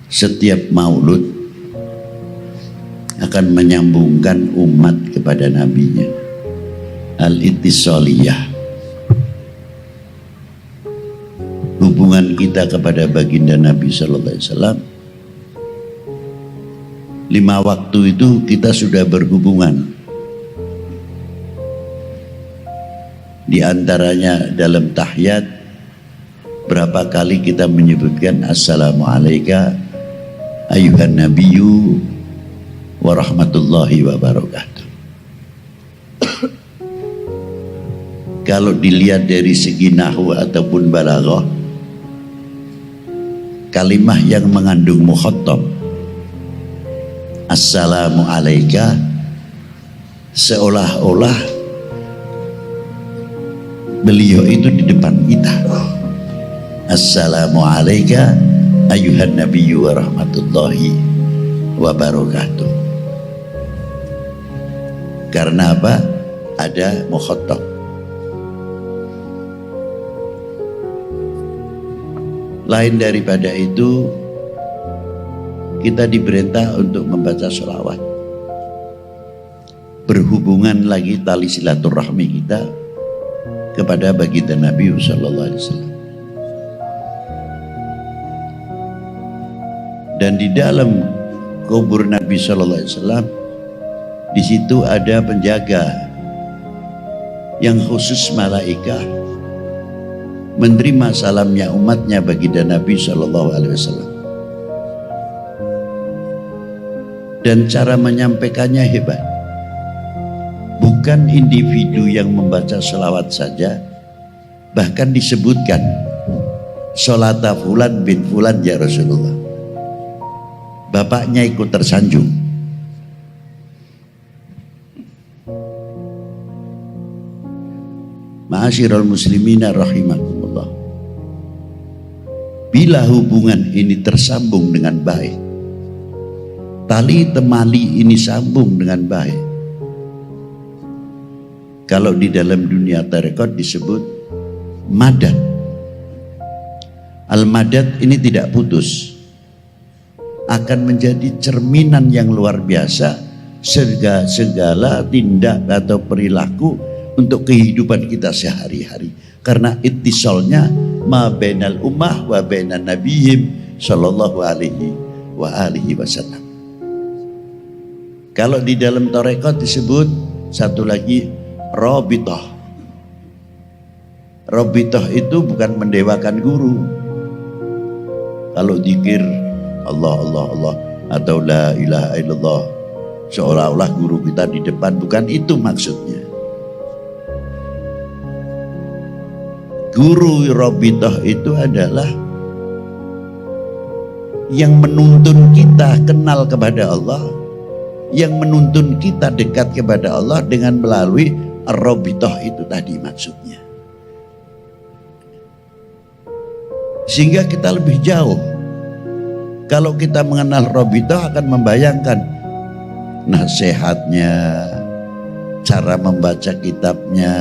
setiap maulud akan menyambungkan umat kepada nabinya. Al-ittisaliyah, hubungan kita kepada baginda Nabi Sallallahu Alaihi Wasallam. 5 waktu itu kita sudah berhubungan. Di antaranya dalam tahiyat berapa kali kita menyebutkan Assalamualaikum ayuhan nabiyyu wa rahmatullahi wa barakatuh. Kalau dilihat dari segi nahwu ataupun balaghah, kalimah yang mengandung mukhatab Assalamu alayka seolah-olah beliau itu di depan kita. Assalamu alayka ayuhan nabiyyu wa rahmatullahi wa barakatuh. Karena apa? Ada mukhatab. Lain daripada itu, kita diperintah untuk membaca sholawat. Berhubungan lagi tali silaturahmi kita kepada baginda Nabi Sallallahu Alaihi Wasallam. Dan di dalam kubur Nabi Sallallahu Alaihi Wasallam, di situ ada penjaga yang khusus malaikat menerima salamnya umatnya baginda Nabi Sallallahu Alaihi Wasallam. Dan cara menyampaikannya hebat. Bukan individu yang membaca sholawat saja, bahkan disebutkan sholata fulan bin fulan ya Rasulullah. Bapaknya ikut tersanjung. Ma'asyiral muslimina rahimakumullah. Bila hubungan ini tersambung dengan baik, tali temali ini sambung dengan baik. Kalau di dalam dunia tarekat disebut madad. Al-madad ini tidak putus, akan menjadi cerminan yang luar biasa segala tindak atau perilaku untuk kehidupan kita sehari-hari. Karena ittisalnya ma bainal ummah wa bainan nabiyyin sallallahu alaihi wa alihi wasallam. Kalau di dalam tarekat disebut satu lagi rabithah. Rabithah itu bukan mendewakan guru. Kalau zikir Allah Allah Allah atau la ilaha illallah seolah-olah guru kita di depan, bukan itu maksudnya. Guru rabithah itu adalah yang menuntun kita kenal kepada Allah, yang menuntun kita dekat kepada Allah dengan melalui ar-rabithah itu tadi maksudnya. Sehingga kita lebih jauh. Kalau kita mengenal rabithah akan membayangkan nasihatnya, cara membaca kitabnya,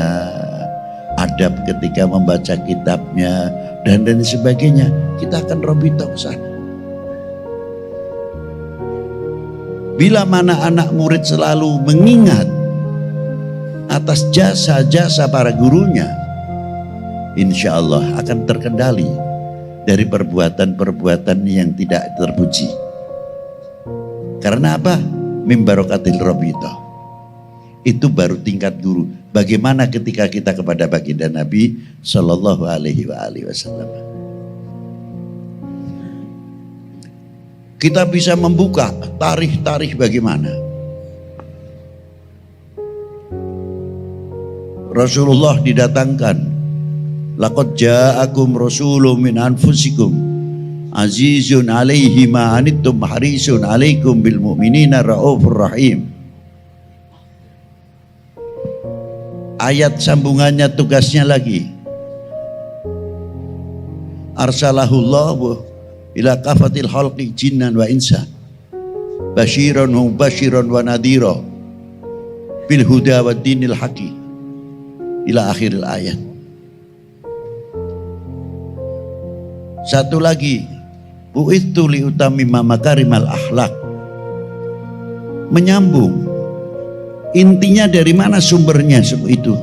adab ketika membaca kitabnya, dan sebagainya. Kita akan rabithah ke sana. Bila mana anak murid selalu mengingat atas jasa-jasa para gurunya, insya Allah akan terkendali dari perbuatan-perbuatan yang tidak terpuji. Karena apa? Min barakatil rabithah. Itu baru tingkat guru. Bagaimana ketika kita kepada baginda Nabi Sallallahu Alaihi Wasallam? Kita bisa membuka tarikh-tarikh bagaimana Rasulullah didatangkan. Laqad ja'akum rasulun min anfusikum azizun alaihi ma anittum harisun alaikum bil mu'minina raufur rahim. Ayat sambungannya tugasnya lagi. Arsalahullahu ila kafatil khalqi jinnan wa insa basyiran wa mubasyiran wa nadhira bil huda wa dinil haqi ila akhiril ayat. Satu lagi, Bu'itsu liutammima makarimal akhlak. Menyambung. Intinya dari mana sumbernya itu?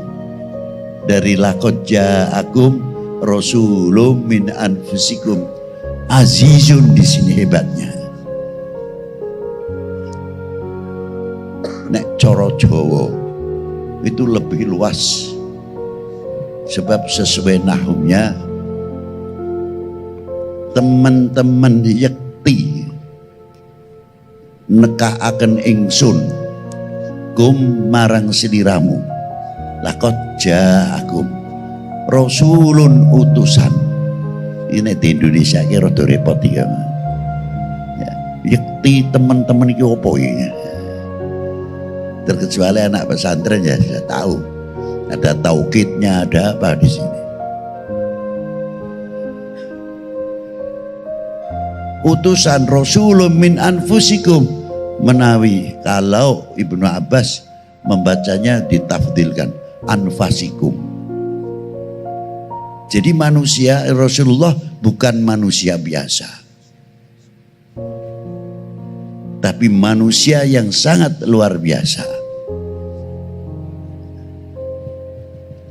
Dari laqad ja'akum rasulun min anfusikum azizun, di sini hebatnya. Nek cara Jawa itu lebih luas. Sebab sesuai nahumnya, teman-teman yakti nekaaken ingsun kum marang sliramu, laqad ja'akum rasulun, utusan. Ini di Indonesia ki rada repot ya. Yakti teman-teman iki opo ya? Terkecuali anak pesantren ya sudah tahu. Ada taukidnya, ada apa di sini. Utusan rasulun min anfusikum, menawi kalau Ibnu Abbas membacanya ditafdilkan anfasikum. Jadi manusia Rasulullah bukan manusia biasa, tapi manusia yang sangat luar biasa.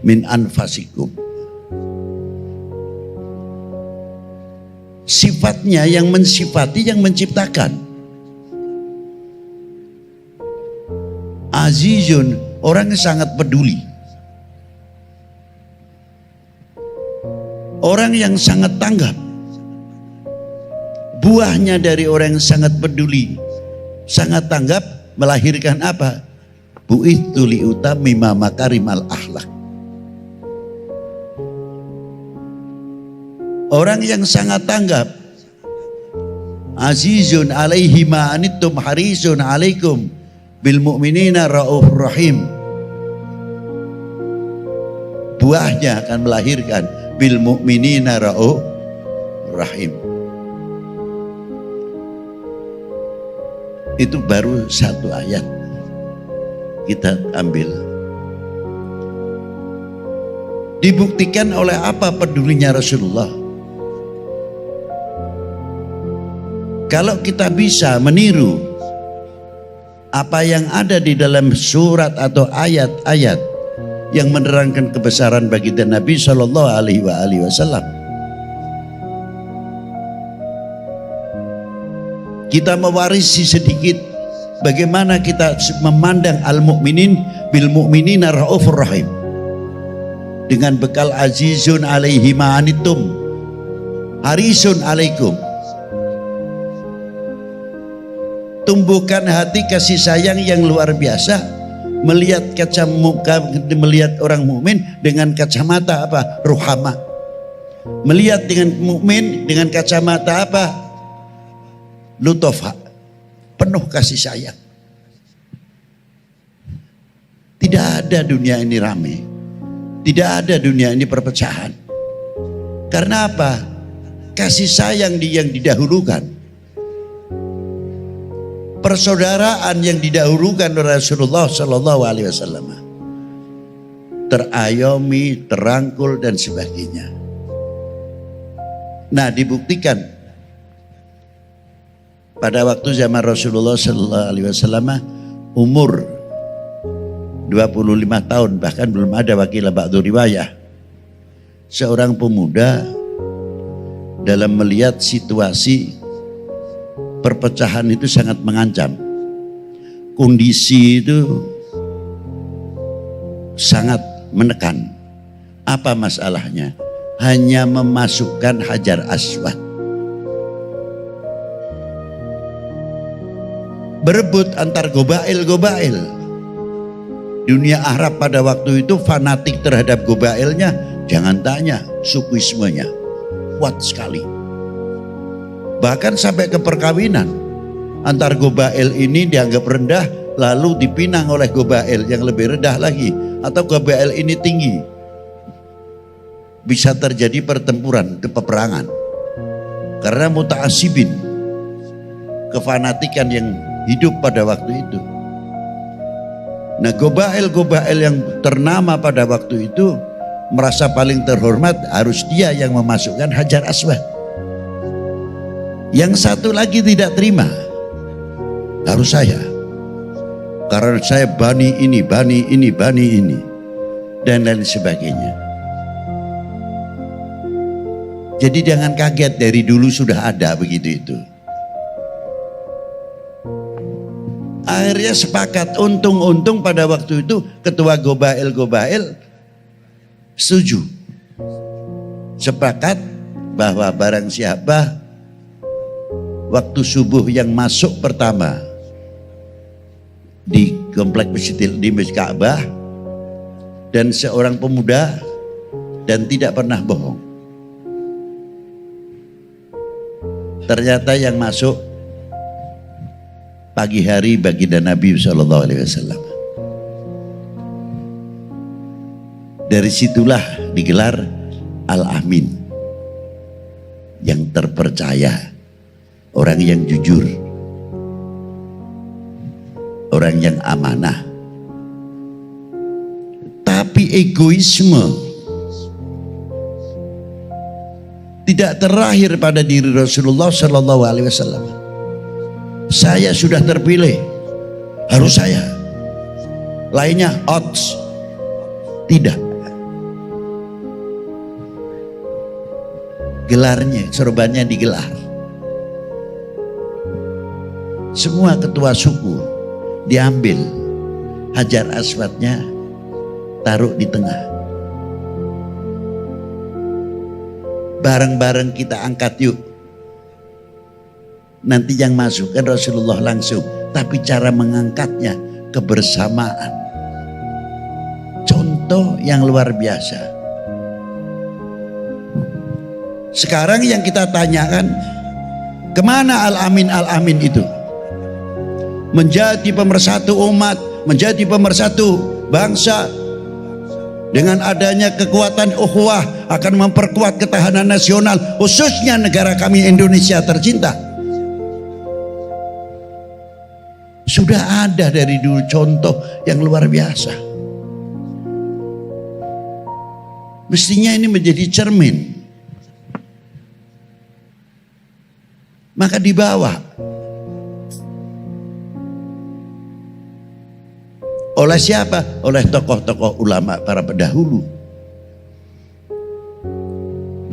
Min anfasikum. Sifatnya yang mensifati yang menciptakan. Azizun, orang yang sangat peduli. Orang yang sangat tanggap. Buahnya dari orang yang sangat peduli, sangat tanggap, melahirkan apa? Bu'itsu liutammima makarimal akhlak. Orang yang sangat tanggap. Azizun alaihi ma anittum harisun alaikum bil mu'minina raufur rahim. Buahnya akan melahirkan bil mu'minina raufur rahim. Itu baru satu ayat kita ambil. Dibuktikan oleh apa pedulinya Rasulullah? Kalau kita bisa meniru apa yang ada di dalam surat atau ayat-ayat yang menerangkan kebesaran baginda Nabi Shallallahu Alaihi Wasallam, kita mewarisi sedikit bagaimana kita memandang al-mu'minin bil mu'minina raufur rahim, dengan bekal azizun alaihi ma'anitum harisun alaikum. Tumbuhkan hati kasih sayang yang luar biasa, melihat melihat orang mukmin dengan kacamata apa? Ruhama. Melihat dengan mukmin dengan kacamata apa? Lutofa. Penuh kasih sayang. Tidak ada dunia ini ramai. Tidak ada dunia ini perpecahan. Karena apa? Kasih sayang yang didahulukan. Persaudaraan yang didahulukan oleh Rasulullah Sallallahu Alaihi Wasallam, terayomi, terangkul dan sebagainya. Nah, dibuktikan pada waktu zaman Rasulullah Sallallahu Alaihi Wasallam umur 25 tahun, bahkan belum ada wakil ba'du riwayah, seorang pemuda dalam melihat situasi perpecahan itu sangat mengancam. Kondisi itu sangat menekan. Apa masalahnya? Hanya memasukkan Hajar Aswad. Berebut antar gobail-gobail. Dunia Arab pada waktu itu fanatik terhadap gobailnya. Jangan tanya, sukuismenya kuat sekali. Bahkan sampai ke perkawinan antar gobail ini dianggap rendah, lalu dipinang oleh gobail yang lebih rendah lagi, atau gobail ini tinggi. Bisa terjadi pertempuran, peperangan karena muta'assibin, kefanatikan yang hidup pada waktu itu. Nah, gobail-gobail yang ternama pada waktu itu merasa paling terhormat, harus dia yang memasukkan Hajar Aswad. Yang satu lagi tidak terima, harus saya, karena saya bani ini, bani ini, bani ini, dan lain sebagainya. Jadi jangan kaget, dari dulu sudah ada begitu itu. Akhirnya sepakat, untung-untung pada waktu itu ketua Gobail setuju. Sepakat bahwa barang siapa waktu subuh yang masuk pertama di komplek masjid di Masjid Ka'bah dan seorang pemuda dan tidak pernah bohong. Ternyata yang masuk pagi hari baginda Nabi SAW. Dari situlah digelar Al-Amin, yang terpercaya, orang yang jujur, orang yang amanah. Tapi egoisme tidak terakhir pada diri Rasulullah SAW. Saya sudah terpilih, harus saya. Lainnya odds. Tidak. Gelarnya, sorbannya digelar. Semua ketua suku diambil, Hajar Aswadnya taruh di tengah. Bareng-bareng kita angkat yuk. Nanti yang masuk kan Rasulullah langsung, tapi cara mengangkatnya kebersamaan. Contoh yang luar biasa. Sekarang yang kita tanyakan, kemana Al-Amin itu? Menjadi pemersatu umat, menjadi pemersatu bangsa. Dengan adanya kekuatan ukhuwah akan memperkuat ketahanan nasional, khususnya negara kami Indonesia tercinta. Sudah ada dari dulu contoh yang luar biasa. Mestinya ini menjadi cermin. Maka dibawa oleh siapa? Oleh tokoh-tokoh ulama para pendahulu.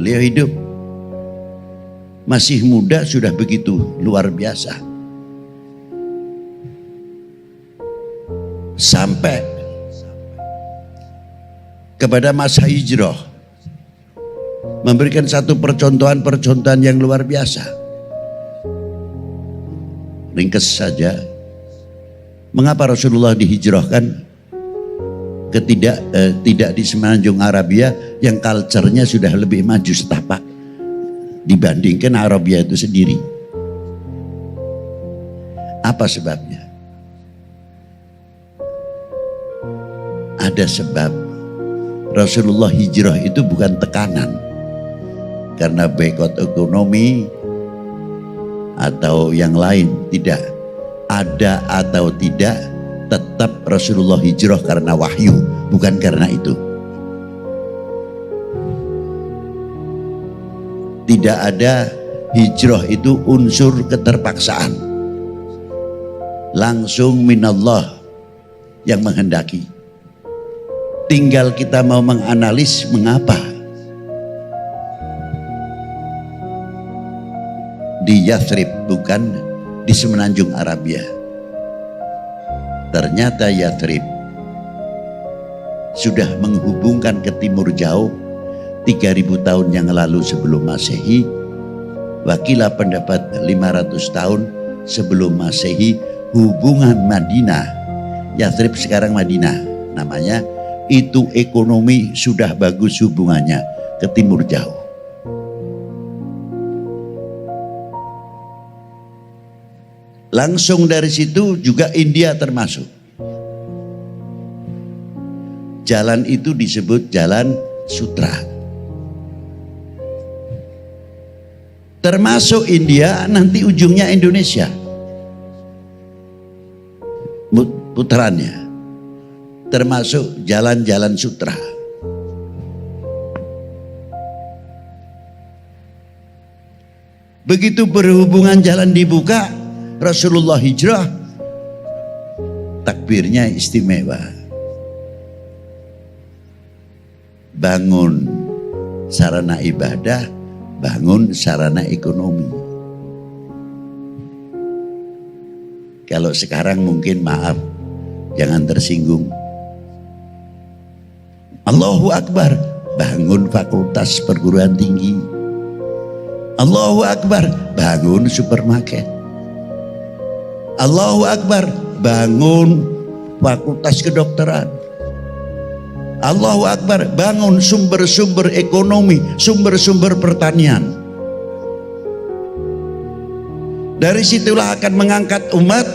Beliau hidup masih muda sudah begitu luar biasa. Sampai kepada masa hijrah memberikan satu percontohan yang luar biasa. Ringkes saja, mengapa Rasulullah dihijrahkan tidak di semenanjung Arabia yang culture-nya sudah lebih maju setapak dibandingkan Arabia itu sendiri? Apa sebabnya? Ada sebab. Rasulullah hijrah itu bukan tekanan karena boikot ekonomi atau yang lain, tidak. Ada atau tidak, tetap Rasulullah hijrah karena wahyu, bukan karena itu. Tidak ada hijrah itu unsur keterpaksaan, langsung minallah yang menghendaki. Tinggal kita mau menganalis mengapa di Yathrib, bukan di semenanjung Arabia. Ternyata Yathrib sudah menghubungkan ke timur jauh 3000 tahun yang lalu sebelum Masehi. Wakilah pendapat 500 tahun sebelum Masehi. Hubungan Madinah, Yathrib sekarang Madinah namanya, itu ekonomi sudah bagus hubungannya ke timur jauh. Langsung dari situ juga India termasuk. Jalan itu disebut Jalan Sutra. Termasuk India, nanti ujungnya Indonesia. Putarannya. Termasuk jalan-jalan sutra. Begitu berhubungan jalan dibuka, Rasulullah hijrah, takbirnya istimewa. Bangun sarana ibadah, bangun sarana ekonomi. Kalau sekarang mungkin maaf, jangan tersinggung. Allahu Akbar, bangun fakultas perguruan tinggi. Allahu Akbar, bangun supermarket. Allahu Akbar, bangun fakultas kedokteran. Allahu Akbar, bangun sumber-sumber ekonomi, sumber-sumber pertanian. Dari situlah akan mengangkat umat,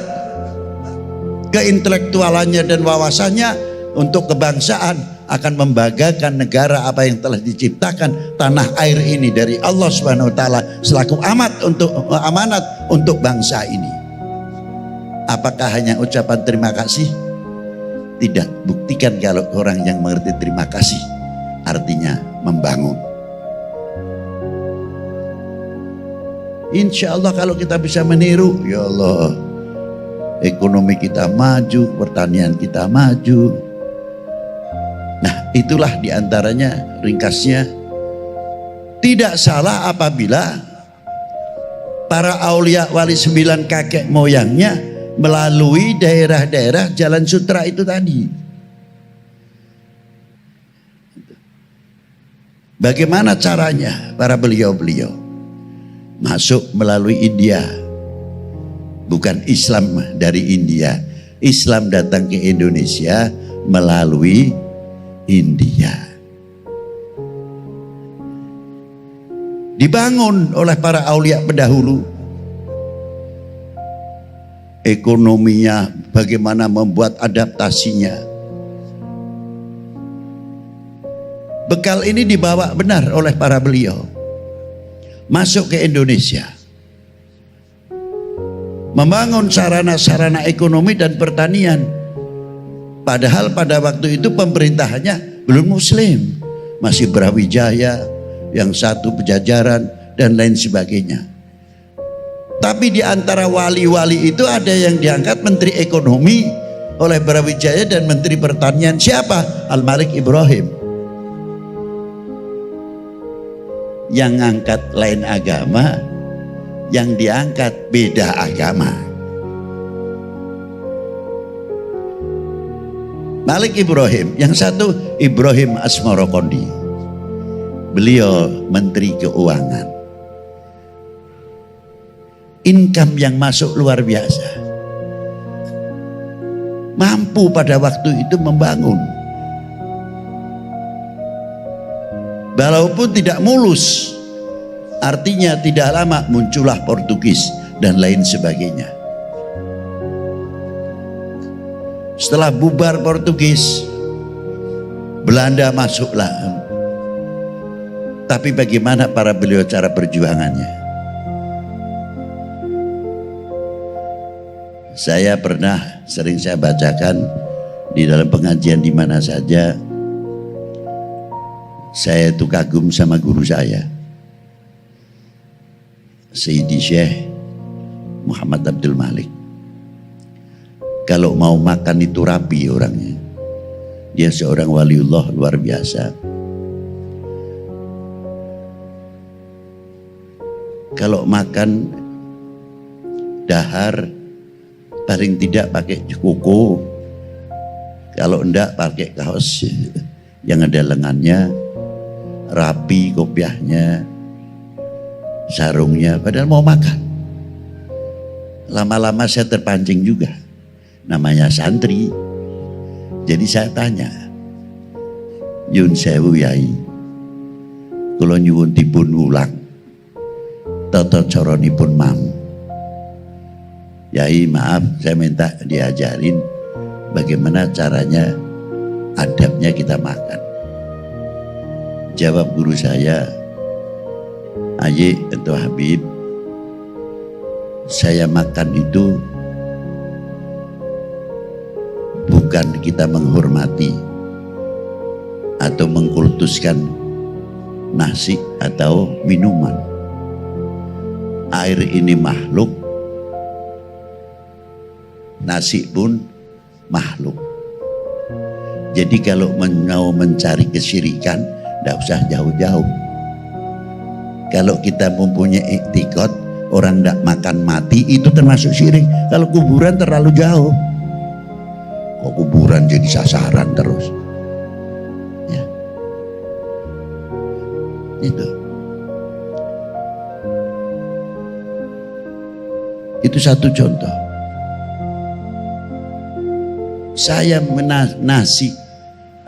keintelektualannya dan wawasannya untuk kebangsaan, akan membanggakan negara apa yang telah diciptakan tanah air ini dari Allah Subhanahu wa taala selaku amanat untuk bangsa ini. Apakah hanya ucapan terima kasih? Tidak. Buktikan kalau orang yang mengerti terima kasih artinya membangun. Insya Allah kalau kita bisa meniru, ya Allah, ekonomi kita maju, pertanian kita maju. Nah, itulah diantaranya ringkasnya. Tidak salah apabila para aulia wali 9 kakek moyangnya melalui daerah-daerah Jalan Sutra itu tadi. Bagaimana caranya para beliau-beliau? Masuk melalui India. Bukan Islam dari India. Islam datang ke Indonesia melalui India. Dibangun oleh para aulia pendahulu. Ekonominya, bagaimana membuat adaptasinya. Bekal ini dibawa benar oleh para beliau. Masuk ke Indonesia. Membangun sarana-sarana ekonomi dan pertanian. Padahal pada waktu itu pemerintahannya belum muslim. Masih Brawijaya, yang satu Pejajaran dan lain sebagainya. Tapi di antara wali-wali itu ada yang diangkat menteri ekonomi oleh Brawijaya dan menteri pertanian. Siapa? Al-Malik Ibrahim. Yang ngangkat lain agama, yang diangkat beda agama. Malik Ibrahim, yang satu Ibrahim Asmorokondi. Beliau menteri keuangan. Income yang masuk luar biasa. Mampu pada waktu itu membangun. Walaupun tidak mulus, artinya tidak lama muncullah Portugis dan lain sebagainya. Setelah bubar Portugis, Belanda masuklah. Tapi bagaimana para beliau cara perjuangannya? Saya pernah sering saya bacakan di dalam pengajian di mana saja. Saya itu kagum sama guru saya, Sayyidi Syekh Muhammad Abdul Malik. Kalau mau makan itu rapi orangnya. Dia seorang waliullah luar biasa. Kalau makan dahar paling tidak pakai kuku. Kalau enggak pakai kaos yang ada lengannya, rapi kopiahnya, sarungnya, padahal mau makan. Lama-lama saya terpancing juga. Namanya santri. Jadi saya tanya, Yun sewu yai, kula nyuwun dipun ulang tata caranipun mam. Yai maaf, saya minta diajarin bagaimana caranya, adabnya kita makan. Jawab guru saya, Ayi atau Habib, saya makan itu bukan kita menghormati atau mengkultuskan nasi atau minuman. Air ini makhluk, nasi pun makhluk. Jadi kalau mau mencari kesyirikan, tidak usah jauh-jauh. Kalau kita mempunyai iktikad orang tidak makan mati, itu termasuk syirik. Kalau kuburan terlalu jauh, kok kuburan jadi sasaran terus, ya. Itu satu contoh. Saya nasi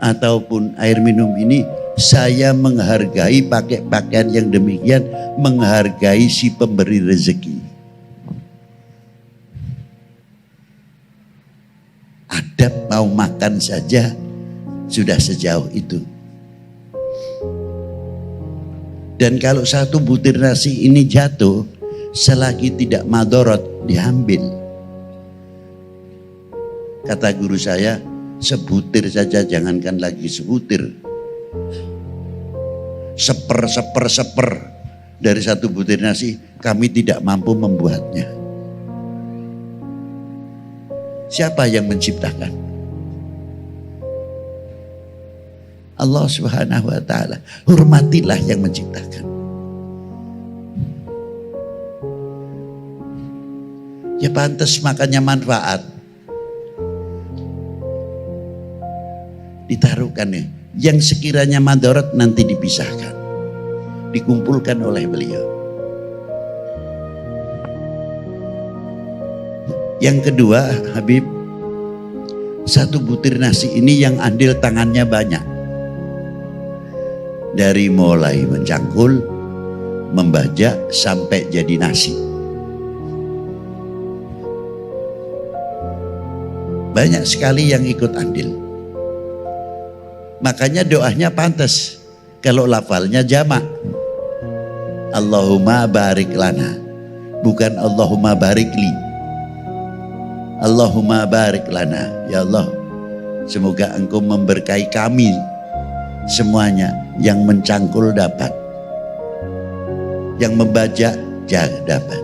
ataupun air minum ini, saya menghargai pakai pakaian yang demikian, menghargai si pemberi rezeki. Adab mau makan saja sudah sejauh itu. Dan kalau satu butir nasi ini jatuh, selagi tidak madorot, diambil. Kata guru saya, sebutir saja, jangankan lagi sebutir, seper dari satu butir nasi, kami tidak mampu membuatnya. Siapa yang menciptakan? Allah Subhanahu wa ta'ala. Hormatilah yang menciptakan. Ya pantas makannya manfaat. Ditaruhkan ya. Yang sekiranya madarat nanti dipisahkan, dikumpulkan oleh beliau. Yang kedua, Habib, satu butir nasi ini yang andil tangannya banyak. Dari mulai mencangkul, membajak sampai jadi nasi. Banyak sekali yang ikut andil. Makanya doanya pantas. Kalau lafalnya jamak, Allahumma barik lana, bukan Allahumma barik li. Allahumma barik lana, ya Allah, semoga engkau memberkahi kami semuanya. Yang mencangkul dapat, yang membajak dapat,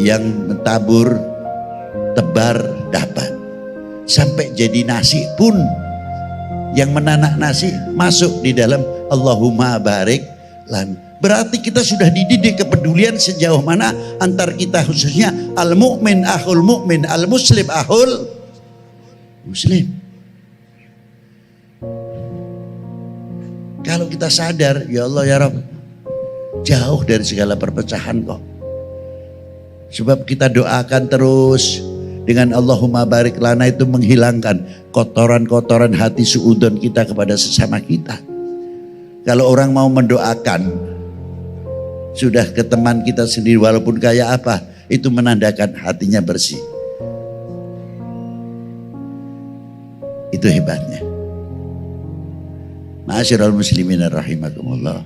yang mentabur tebar dapat, sampai jadi nasi pun yang menanak nasi masuk di dalam Allahumma barik lan. Berarti kita sudah dididik kepedulian sejauh mana antar kita, khususnya al mu'min akhul mu'min, al muslim akhul muslim. Kalau kita sadar, ya Allah ya Rabb, jauh dari segala perpecahan kok. Sebab kita doakan terus dengan Allahumma barik lana, itu menghilangkan kotoran-kotoran hati suudon kita kepada sesama kita. Kalau orang mau mendoakan sudah ke teman kita sendiri, walaupun kayak apa, itu menandakan hatinya bersih. Itu hebatnya. Ma'asyiral muslimin rahimakumullah.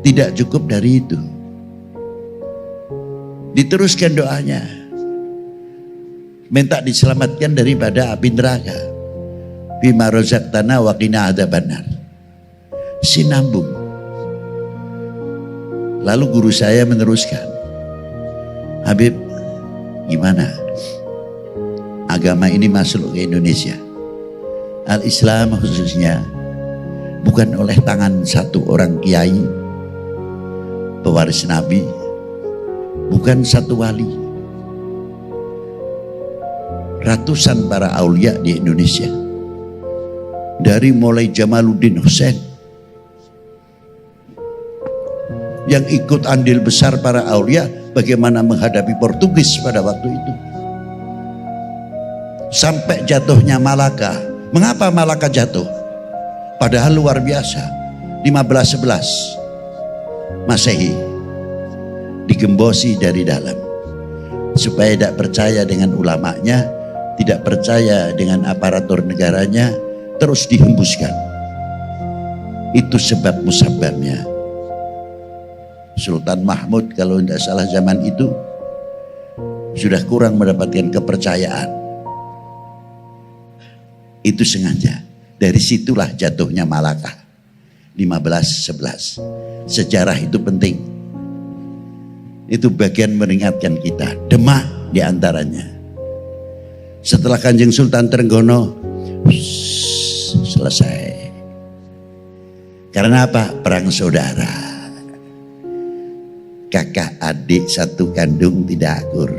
Tidak cukup dari itu, diteruskan doanya, minta diselamatkan daripada api neraka. Bima razaqtana wa qina adzabannar. Sinambung. Lalu guru saya meneruskan, Habib, gimana agama ini masuk ke Indonesia? Al-Islam khususnya bukan oleh tangan satu orang kiai pewaris Nabi, bukan satu wali, ratusan para aulia di Indonesia, dari mulai Jamaluddin Hussein yang ikut andil besar para aulia bagaimana menghadapi Portugis pada waktu itu, sampai jatuhnya Malaka. Mengapa Malaka jatuh? Padahal luar biasa. 1511 Masehi digembosi dari dalam, supaya tidak percaya dengan ulamanya, tidak percaya dengan aparatur negaranya, terus dihembuskan. Itu sebab musababnya. Sultan Mahmud kalau tidak salah zaman itu sudah kurang mendapatkan kepercayaan. Itu sengaja. Dari situlah jatuhnya Malaka. 15:11. Sejarah itu penting. Itu bagian meringatkan kita. Demak diantaranya. Setelah Kanjeng Sultan Trenggono selesai. Karena apa? Perang saudara. Kakak adik satu kandung tidak akur.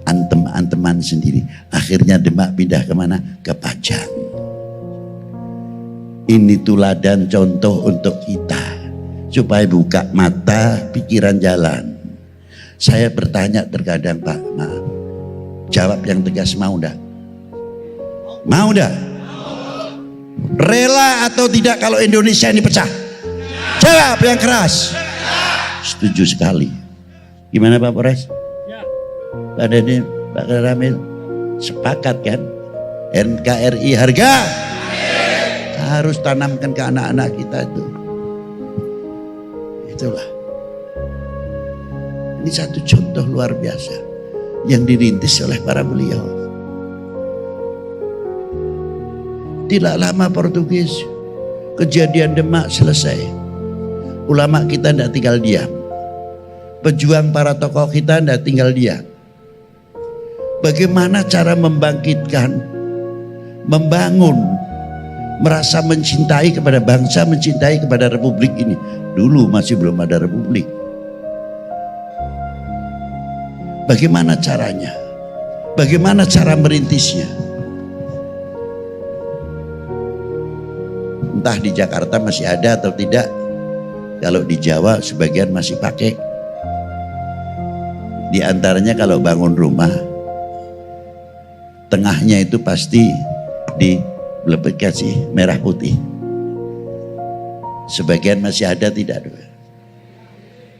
Antem-anteman sendiri. Akhirnya Demak pindah kemana? Ke Pajang. Ini tuladan contoh untuk kita. Supaya buka mata, pikiran jalan. Saya bertanya terkadang, Pak, maaf. Jawab yang tegas, mau enggak? Mau enggak? Rela atau tidak kalau Indonesia ini pecah? Jawab yang keras. Setuju sekali. Gimana Pak Polres? Ya. Pak Dede, Pak Ramil, sepakat kan? NKRI harga harus tanamkan ke anak-anak kita itu. Itulah. Ini satu contoh luar biasa yang dirintis oleh para beliau. Tidak lama Portugis, kejadian Demak selesai. Ulama kita tidak tinggal diam. Pejuang para tokoh kita tidak tinggal diam. Bagaimana cara membangkitkan, membangun, merasa mencintai kepada bangsa, mencintai kepada republik ini. Dulu masih belum ada republik. Bagaimana caranya? Bagaimana cara merintisnya? Entah di Jakarta masih ada atau tidak. Kalau di Jawa sebagian masih pakai. Di antaranya kalau bangun rumah, tengahnya itu pasti kasih merah putih. Sebagian masih ada tidak?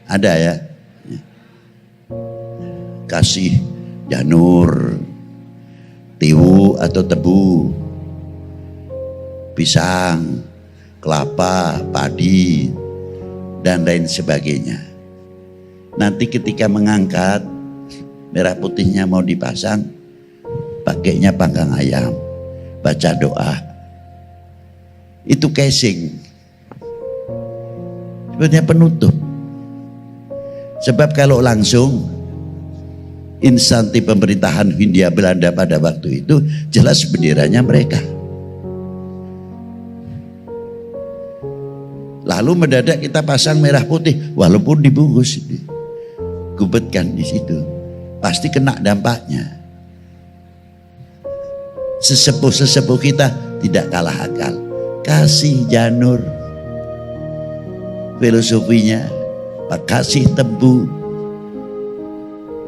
Ada ya. Kasih janur, tiwu atau tebu, pisang, kelapa, padi, dan lain sebagainya. Nanti ketika mengangkat, merah putihnya mau dipasang, pakainya panggang ayam, baca doa. Itu casing. Sebenarnya penutup. Sebab kalau langsung, instansi pemerintahan Hindia Belanda pada waktu itu jelas benderanya mereka. Lalu mendadak kita pasang merah putih, walaupun dibungkus, gubetkan di situ, pasti kena dampaknya. Sesepuh-sesepuh kita tidak kalah akal, kasih janur, filosofinya, kasih tebu,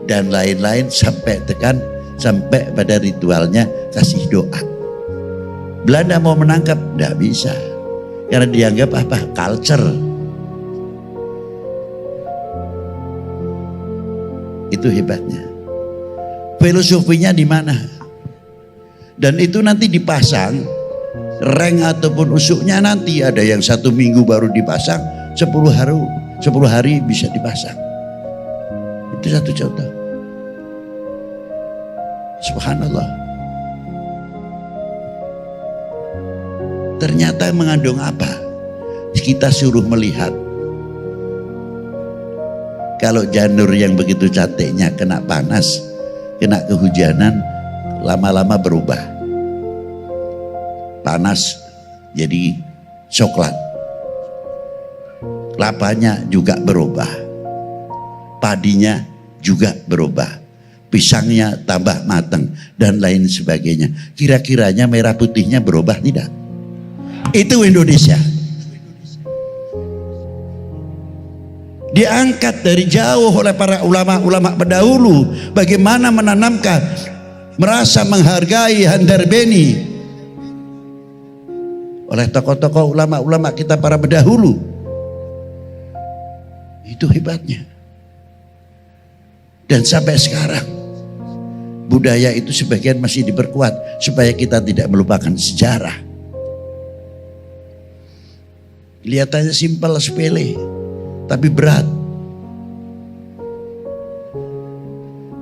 dan lain-lain sampai pada ritualnya kasih doa. Belanda mau menangkap, tidak bisa. Karena dianggap apa? Culture. Itu hebatnya. Filosofinya di mana? Dan itu nanti dipasang, reng ataupun usuknya nanti ada yang 1 minggu baru dipasang, 10 hari bisa dipasang. Itu satu contoh. Subhanallah. Ternyata mengandung apa? Kita suruh melihat. Kalau janur yang begitu cantiknya kena panas, kena kehujanan, lama-lama berubah. Panas jadi coklat. Kelapanya juga berubah. Padinya juga berubah. Pisangnya tambah matang dan lain sebagainya. Kira-kiranya merah putihnya berubah tidak? Itu Indonesia. Diangkat dari jauh oleh para ulama-ulama pendahulu. Bagaimana menanamkan, merasa menghargai Handarbeni oleh tokoh-tokoh ulama-ulama kita para pendahulu. Itu hebatnya. Dan sampai sekarang budaya itu sebagian masih diperkuat supaya kita tidak melupakan sejarah. Kelihatannya simpel, sepele, tapi berat.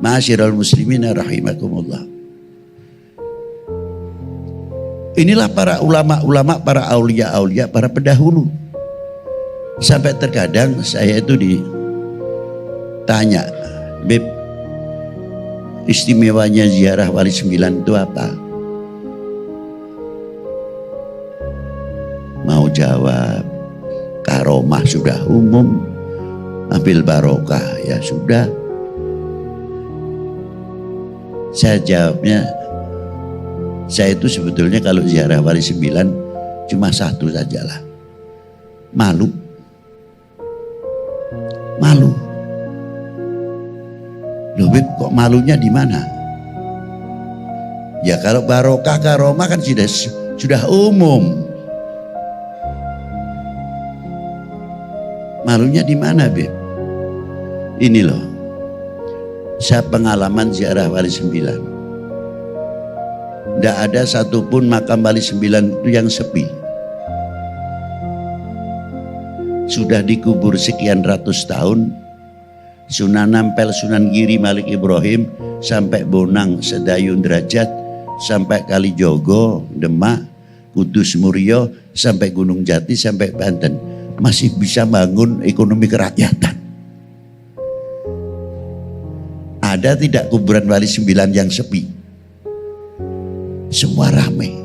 Ma'asyiral muslimina rahimakumullah. Inilah para ulama-ulama, para aulia-aulia, para pendahulu. Sampai terkadang saya itu ditanya, Beb, istimewanya ziarah Wali Sembilan itu apa? Mau jawab, karomah sudah umum, ambil barokah ya sudah. Saya jawabnya, saya itu sebetulnya kalau ziarah Wali Sembilan cuma satu sajalah, malu. Malu. Loh Beb, kok malunya di mana? Ya kalau barokah karomah kan sudah umum. Malunya di mana, Beb? Ini loh, saya pengalaman ziarah Wali Sembilan. Tidak ada satupun makam Wali Sembilan itu yang sepi. Sudah dikubur sekian ratus tahun, Sunan Ampel, Sunan Giri, Malik Ibrahim, sampai Bonang, Sedayun Derajat, sampai Kalijogo, Demak, Kudus Murio, sampai Gunung Jati, sampai Banten, masih bisa bangun ekonomi kerakyatan. Ada tidak kuburan Wali Sembilan yang sepi? Semua ramai.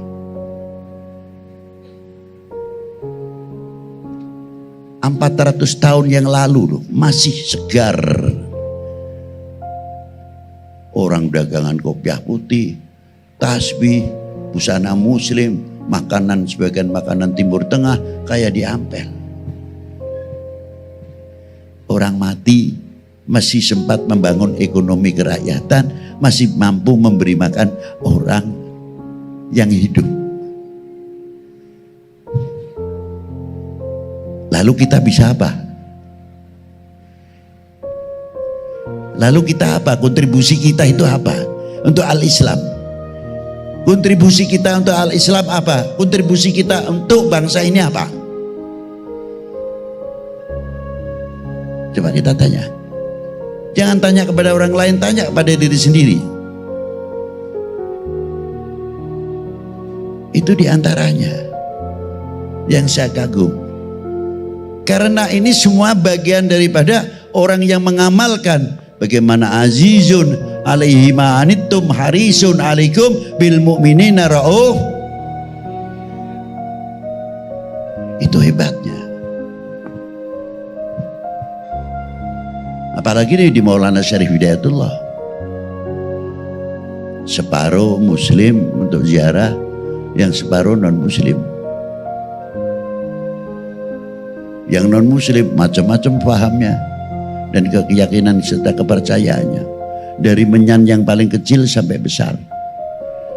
Empat 400 tahun yang lalu loh, masih segar. Orang dagangan kopiah putih, tasbih, busana muslim, makanan sebagian makanan Timur Tengah kayak di Ampel. Orang mati masih sempat membangun ekonomi kerakyatan, masih mampu memberi makan orang yang hidup. Lalu kita bisa apa? Lalu kita apa? Kontribusi kita itu apa? Untuk Al-Islam. Kontribusi kita untuk Al-Islam apa? Kontribusi kita untuk bangsa ini apa? Coba kita tanya. Jangan tanya kepada orang lain, tanya kepada diri sendiri. Itu diantaranya yang saya kagum. Karena ini semua bagian daripada orang yang mengamalkan bagaimana azizun alaihi ma anittum harisun alaikum bil mu'minina rauf. Itu hebatnya. Apalagi di Maulana Syarif Hidayatullah, separuh muslim untuk ziarah, yang separuh non muslim. Yang non muslim macam-macam pahamnya dan keyakinan serta kepercayaannya, dari menyan yang paling kecil sampai besar,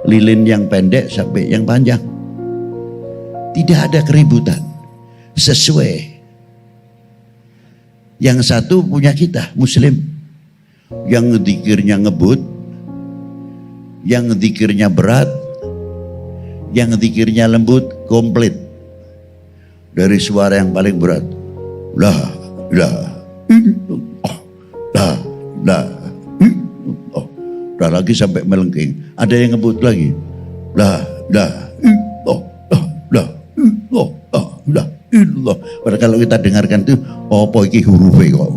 lilin yang pendek sampai yang panjang. Tidak ada keributan, sesuai. Yang satu punya kita muslim, yang zikirnya ngebut, yang zikirnya berat, yang zikirnya lembut, komplit. Dari suara yang paling berat, la ilaha illallah, la ilaha illallah. Udah lagi sampai melengking. Ada yang ngebut lagi, la ilaha illallah, la ilaha illallah. Padahal kalau kita dengarkan itu, apa iki hurufnya kok?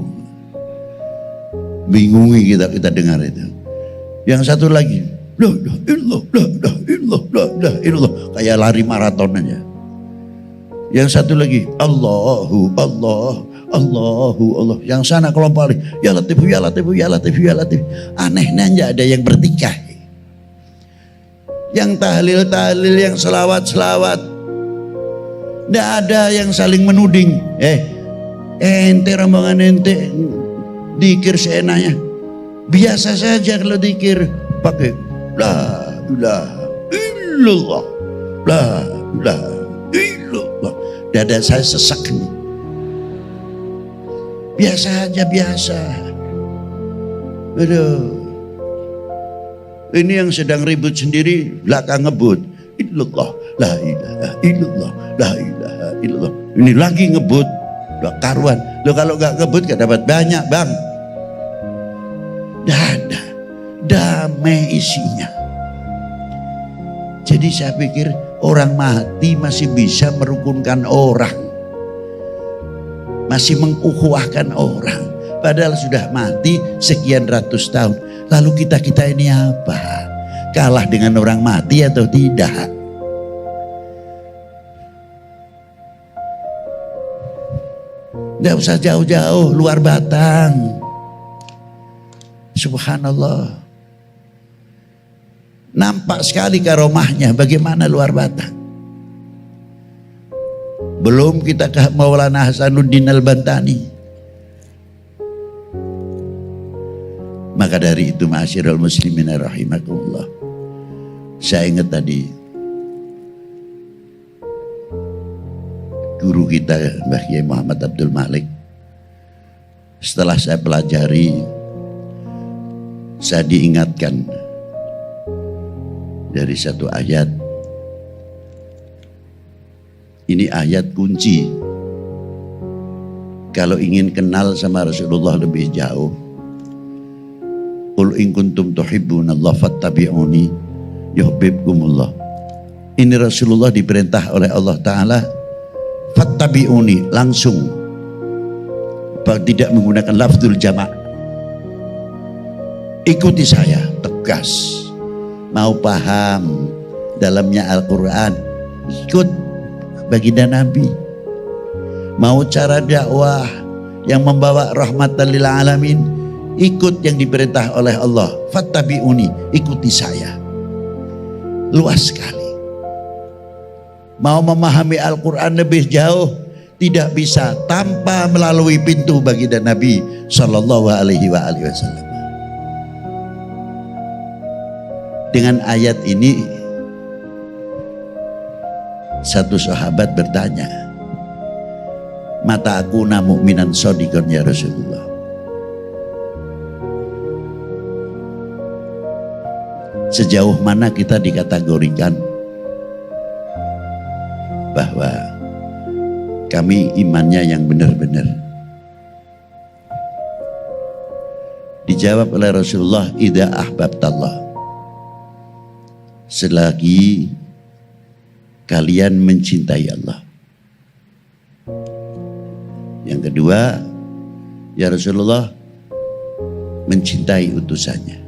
Bingungi kita dengar itu. Yang satu lagi, la ilaha illallah, la ilaha illallah, la ilaha illallah, kayak lari maraton aja. Yang satu lagi, Allahu Allah, Allahu Allah. Yang sana kelompok lagi, ya Latif, ya Latif, ya Latif, ya Latif. Anehnya enggak ada yang bertikai. Yang tahlil-tahlil, yang selawat-selawat, enggak ada yang saling menuding. Ente rombongan ente dikir seenaknya. Biasa saja kalau dikir pakai la ilaha illallah, la ilaha illallah. Dada saya sesak nih. Biasa aja, biasa. Aduh. Ini yang sedang ribut sendiri, belakang ngebut. Illallah, la ilaha illallah, la ilaha illallah. Ini lagi ngebut, udah karuan. Lo kalau gak ngebut gak dapat banyak, bang. Dada, damai isinya. Jadi saya pikir orang mati masih bisa merukunkan orang. masih mengukhuwahkan orang, padahal sudah mati sekian ratus tahun. Lalu kita ini apa? Kalah dengan orang mati atau tidak? Tidak usah jauh-jauh, luar Batang. Subhanallah. Nampak sekali karomahnya bagaimana luar Batang. Belum kita ke Maulana Hasanuddin Al-Bantani. Maka dari itu ma'asyiral muslimin rahimakumullah, saya ingat tadi guru kita Mbah Kiai Muhammad Abdul Malik. Setelah saya pelajari, saya diingatkan dari satu ayat. Ini ayat kunci. Kalau ingin kenal sama Rasulullah lebih jauh, qul in kuntum tuhibbunallaha fattabi'uni yuhibbukumullah. Ini Rasulullah diperintah oleh Allah Ta'ala, fattabi'uni, langsung, tidak menggunakan lafzul jama'. Ikuti saya, tegas. Mau paham dalamnya Al-Quran, ikut baginda Nabi. Mau cara dakwah yang membawa rahmatan lil alamin, ikut yang diperintah oleh Allah. Fattabi'uni, ikuti saya. Luas sekali. Mau memahami Al-Quran lebih jauh, tidak bisa tanpa melalui pintu baginda Nabi Sallallahu Alaihi Wasallam. Dengan ayat ini, satu sahabat bertanya, mata aku mu'minan shadiqan ya Rasulullah. Sejauh mana kita dikategorikan bahwa kami imannya yang benar-benar? Dijawab oleh Rasulullah, idza ahbabtallah, selagi kalian mencintai Allah. Yang kedua, ya Rasulullah, mencintai utusannya.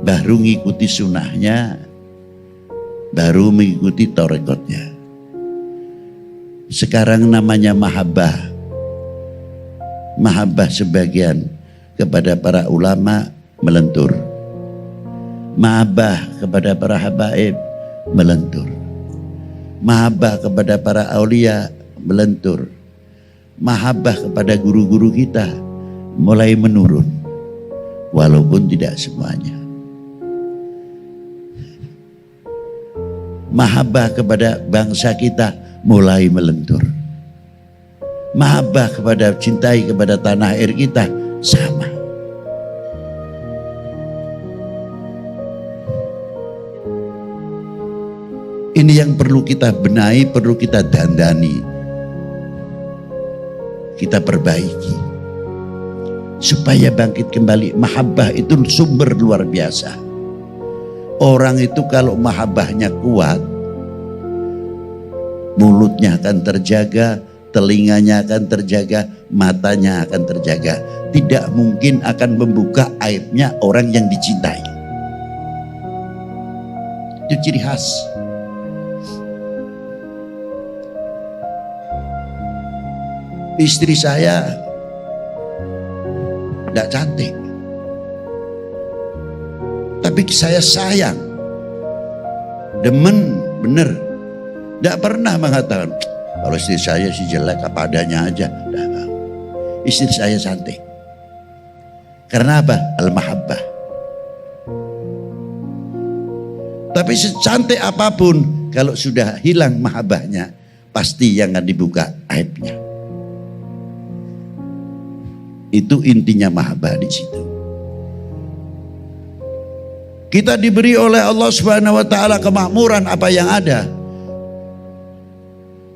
Baru mengikuti sunnahnya, baru mengikuti torekotnya. Sekarang namanya mahabbah. Mahabbah sebagian kepada para ulama melentur. Mahabbah kepada para habaib melentur. Mahabbah kepada para aulia melentur. Mahabbah kepada guru-guru kita mulai menurun, walaupun tidak semuanya. Mahabbah kepada bangsa kita mulai melentur. Mahabbah kepada cintai kepada tanah air kita sama. Ini yang perlu kita benahi, perlu kita dandani, kita perbaiki supaya bangkit kembali. Mahabbah itu sumber luar biasa. Orang itu kalau mahabbahnya kuat, mulutnya akan terjaga, telinganya akan terjaga, matanya akan terjaga. Tidak mungkin akan membuka aibnya orang yang dicintai. Itu ciri khas. Istri saya tidak cantik, tapi saya sayang, demen, bener. Tidak pernah mengatakan, kalau istri saya si jelek apa adanya aja. Nah, istri saya cantik. Karena apa? Al-mahabbah. Tapi secantik apapun, kalau sudah hilang mahabbahnya, pasti yang akan dibuka aibnya. Itu intinya mahabbah di situ. Kita diberi oleh Allah Subhanahu wa taala kemakmuran apa yang ada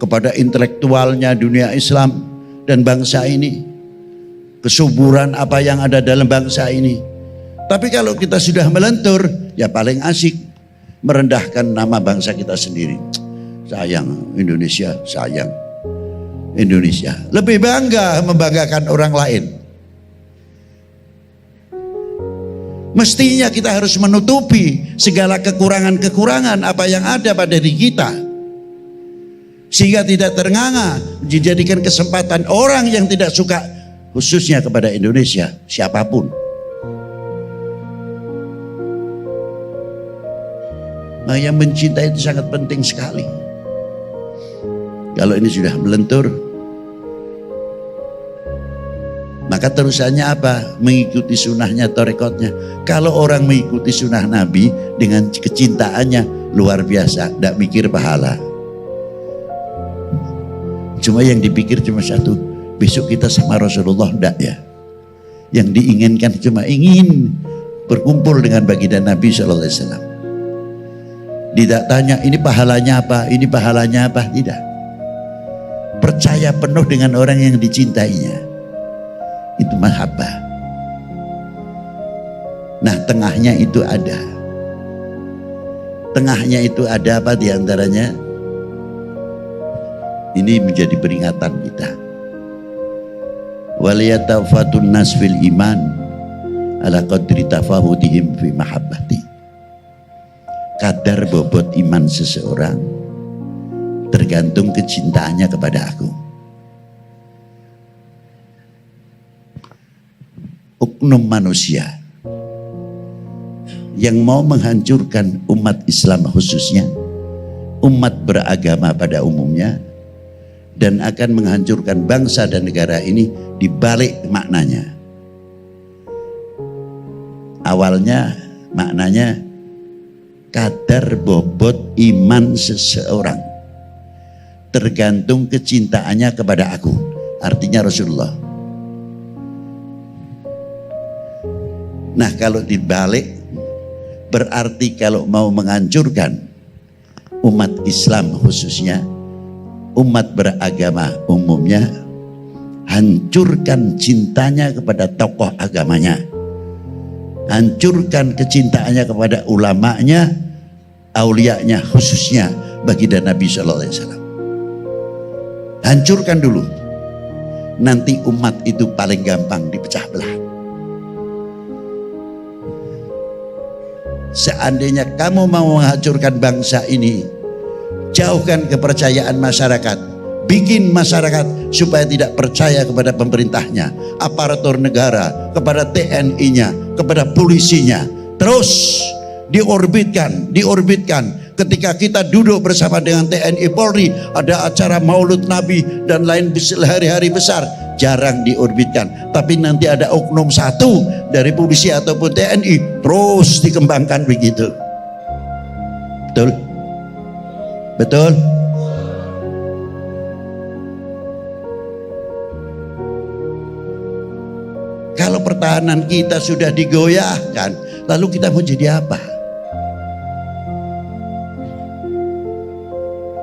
kepada intelektualnya dunia Islam dan bangsa ini. Kesuburan apa yang ada dalam bangsa ini. Tapi kalau kita sudah melentur, ya paling asik merendahkan nama bangsa kita sendiri. sayang Indonesia, sayang Indonesia. Lebih bangga membanggakan orang lain. Mestinya kita harus menutupi segala kekurangan-kekurangan apa yang ada pada diri kita, sehingga tidak ternganga dijadikan kesempatan orang yang tidak suka, khususnya kepada Indonesia, siapapun. Nah, yang mencintai itu sangat penting sekali. Kalau ini sudah melentur, maka terusannya apa? Mengikuti sunnahnya, torekotnya. Kalau orang mengikuti sunnah Nabi dengan kecintaannya luar biasa, tidak mikir pahala. Cuma yang dipikir cuma satu, besok kita sama Rasulullah, enggak ya? Yang diinginkan cuma ingin berkumpul dengan baginda Nabi SAW. Tidak tanya ini pahalanya apa, ini pahalanya apa, tidak. Percaya penuh dengan orang yang dicintainya. Itu mahabbah. Nah, tengahnya itu ada. Tengahnya itu ada apa diantaranya? Ini menjadi peringatan kita. Waliyatafatun nas fil iman ala qadri tafahudihim fi mahabbati. Kadar bobot iman seseorang tergantung kecintaannya kepada aku. Oknum manusia yang mau menghancurkan umat Islam khususnya, umat beragama pada umumnya, dan akan menghancurkan bangsa dan negara ini dibalik maknanya. Awalnya maknanya kadar bobot iman seseorang tergantung kecintaannya kepada aku, artinya Rasulullah. Nah, kalau dibalik berarti kalau mau menghancurkan umat Islam khususnya, umat beragama umumnya, hancurkan cintanya kepada tokoh agamanya, hancurkan kecintaannya kepada ulamanya, aulianya khususnya baginda Nabi SAW. Hancurkan dulu, nanti umat itu paling gampang dipecah belah. Seandainya kamu mau menghancurkan bangsa ini, jauhkan kepercayaan masyarakat, bikin masyarakat supaya tidak percaya kepada pemerintahnya, aparatur negara, kepada TNI-nya, kepada polisinya. Terus diorbitkan. Ketika kita duduk bersama dengan TNI Polri, ada acara Maulud Nabi dan lain hari-hari besar, jarang diorbitkan. Tapi nanti ada oknum satu dari polisi ataupun TNI, terus dikembangkan begitu. Betul? Betul? Kalau pertahanan kita sudah digoyahkan, lalu kita mau jadi apa?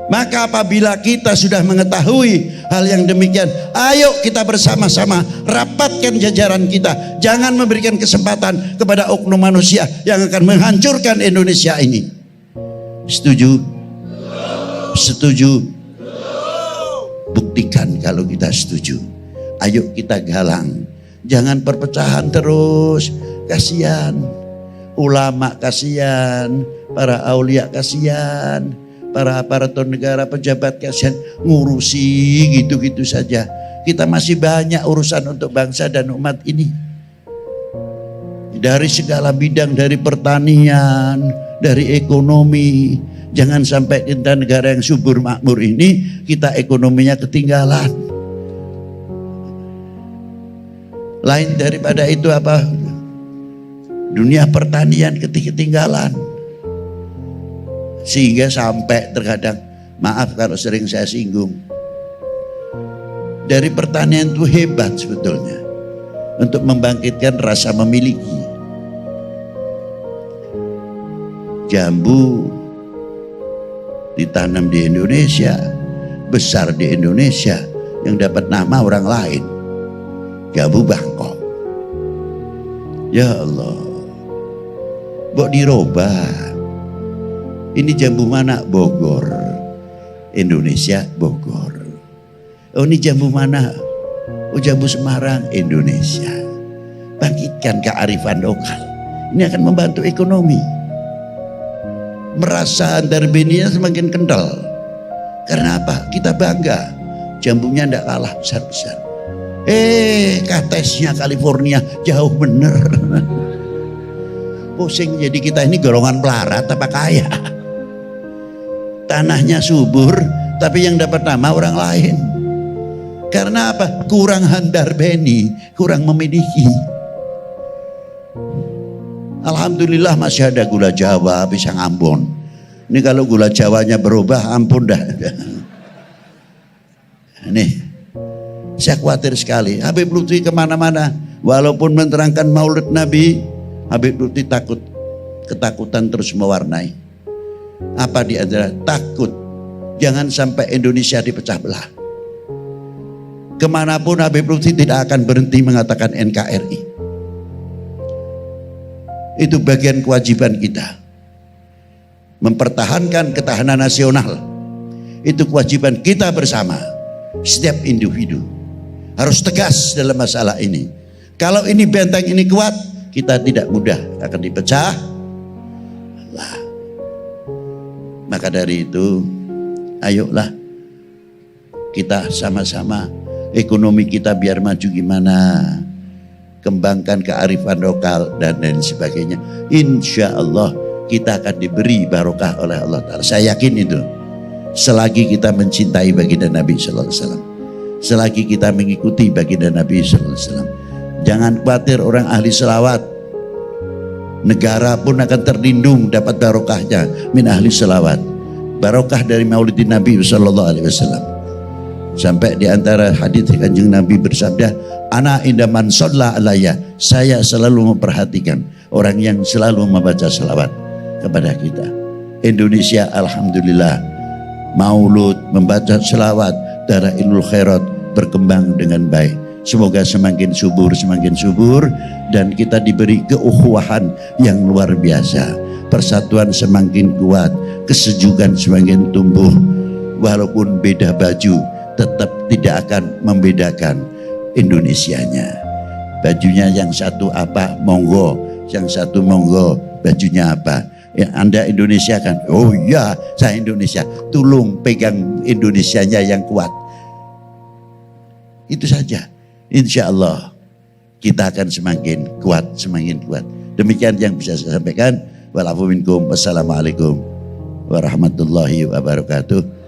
Maka apabila kita sudah mengetahui hal yang demikian, ayo kita bersama-sama rapatkan jajaran kita. Jangan memberikan kesempatan kepada oknum manusia yang akan menghancurkan Indonesia ini. Setuju? Setuju? Buktikan kalau kita setuju. Ayo kita galang. Jangan perpecahan terus. Kasihan. Ulama kasihan. Para aulia kasihan. Para aparatur negara, pejabat kasihan, ngurusi gitu-gitu saja. Kita masih banyak urusan untuk bangsa dan umat ini. Dari segala bidang, dari pertanian, dari ekonomi. Jangan sampai kita negara yang subur makmur ini, kita ekonominya ketinggalan. Lain daripada itu apa? Dunia pertanian ketinggalan. Sehingga sampai terkadang, maaf kalau sering saya singgung, dari pertanian itu hebat sebetulnya untuk membangkitkan rasa memiliki. Jambu ditanam di Indonesia, besar di Indonesia, yang dapat nama orang lain, jambu Bangkok. Ya Allah, kok dirubah? Ini jambu mana? Bogor. Indonesia Bogor. Oh ini jambu mana? Oh jambu Semarang, Indonesia. Bangkitkan kearifan lokal. Ini akan membantu ekonomi. Merasa antar beninya semakin kental. Karena apa? Kita bangga. Jambunya tidak kalah besar-besar. Katesnya California jauh bener. Pusing jadi kita ini golongan pelarat apa kaya. Tanahnya subur tapi yang dapat nama orang lain. Karena apa? Kurang handar beni, kurang memiliki. Alhamdulillah masih ada gula Jawa, pisang Ambon. Ini kalau gula Jawanya berubah, ampun dah. Nih, saya khawatir sekali. Habib Lutfi kemana-mana, walaupun menerangkan Maulid Nabi, Habib Lutfi ketakutan terus mewarnai. Apa di antara takut jangan sampai Indonesia dipecah belah. Kemanapun Habib Lutfi tidak akan berhenti mengatakan NKRI. Itu bagian kewajiban kita. Mempertahankan ketahanan nasional. Itu kewajiban kita bersama. Setiap individu harus tegas dalam masalah ini. Kalau ini benteng ini kuat, kita tidak mudah akan dipecah. Allah. Maka dari itu, ayolah kita sama-sama ekonomi kita biar maju gimana. Kembangkan kearifan lokal dan lain sebagainya. Insya Allah kita akan diberi barokah oleh Allah Ta'ala. Saya yakin itu. Selagi kita mencintai baginda Nabi Sallallahu Alaihi Wasallam, selagi kita mengikuti baginda Nabi Sallallahu Alaihi Wasallam, jangan khawatir orang ahli selawat. Negara pun akan terlindung dapat barokahnya min ahli selawat. Barokah dari maulidin Nabi Sallallahu Alaihi Wasallam. Sampai di antara hadits Kanjeng Nabi bersabda, ana indaman sholla alaya, saya selalu memperhatikan orang yang selalu membaca selawat kepada kita. Indonesia alhamdulillah maulud, membaca selawat, Dalailul Khairat berkembang dengan baik. Semoga semakin subur dan kita diberi keukhuwahan yang luar biasa. Persatuan semakin kuat, kesejukan semakin tumbuh. Walaupun beda baju, tetap tidak akan membedakan Indonesianya. Bajunya yang satu apa, monggo, yang satu monggo, bajunya apa. Ya, Anda Indonesia kan, oh iya saya Indonesia, tolong pegang Indonesianya yang kuat. Itu saja. Insya Allah kita akan semakin kuat. Demikian yang bisa saya sampaikan. Walafu minkum. Wassalamualaikum warahmatullahi wabarakatuh.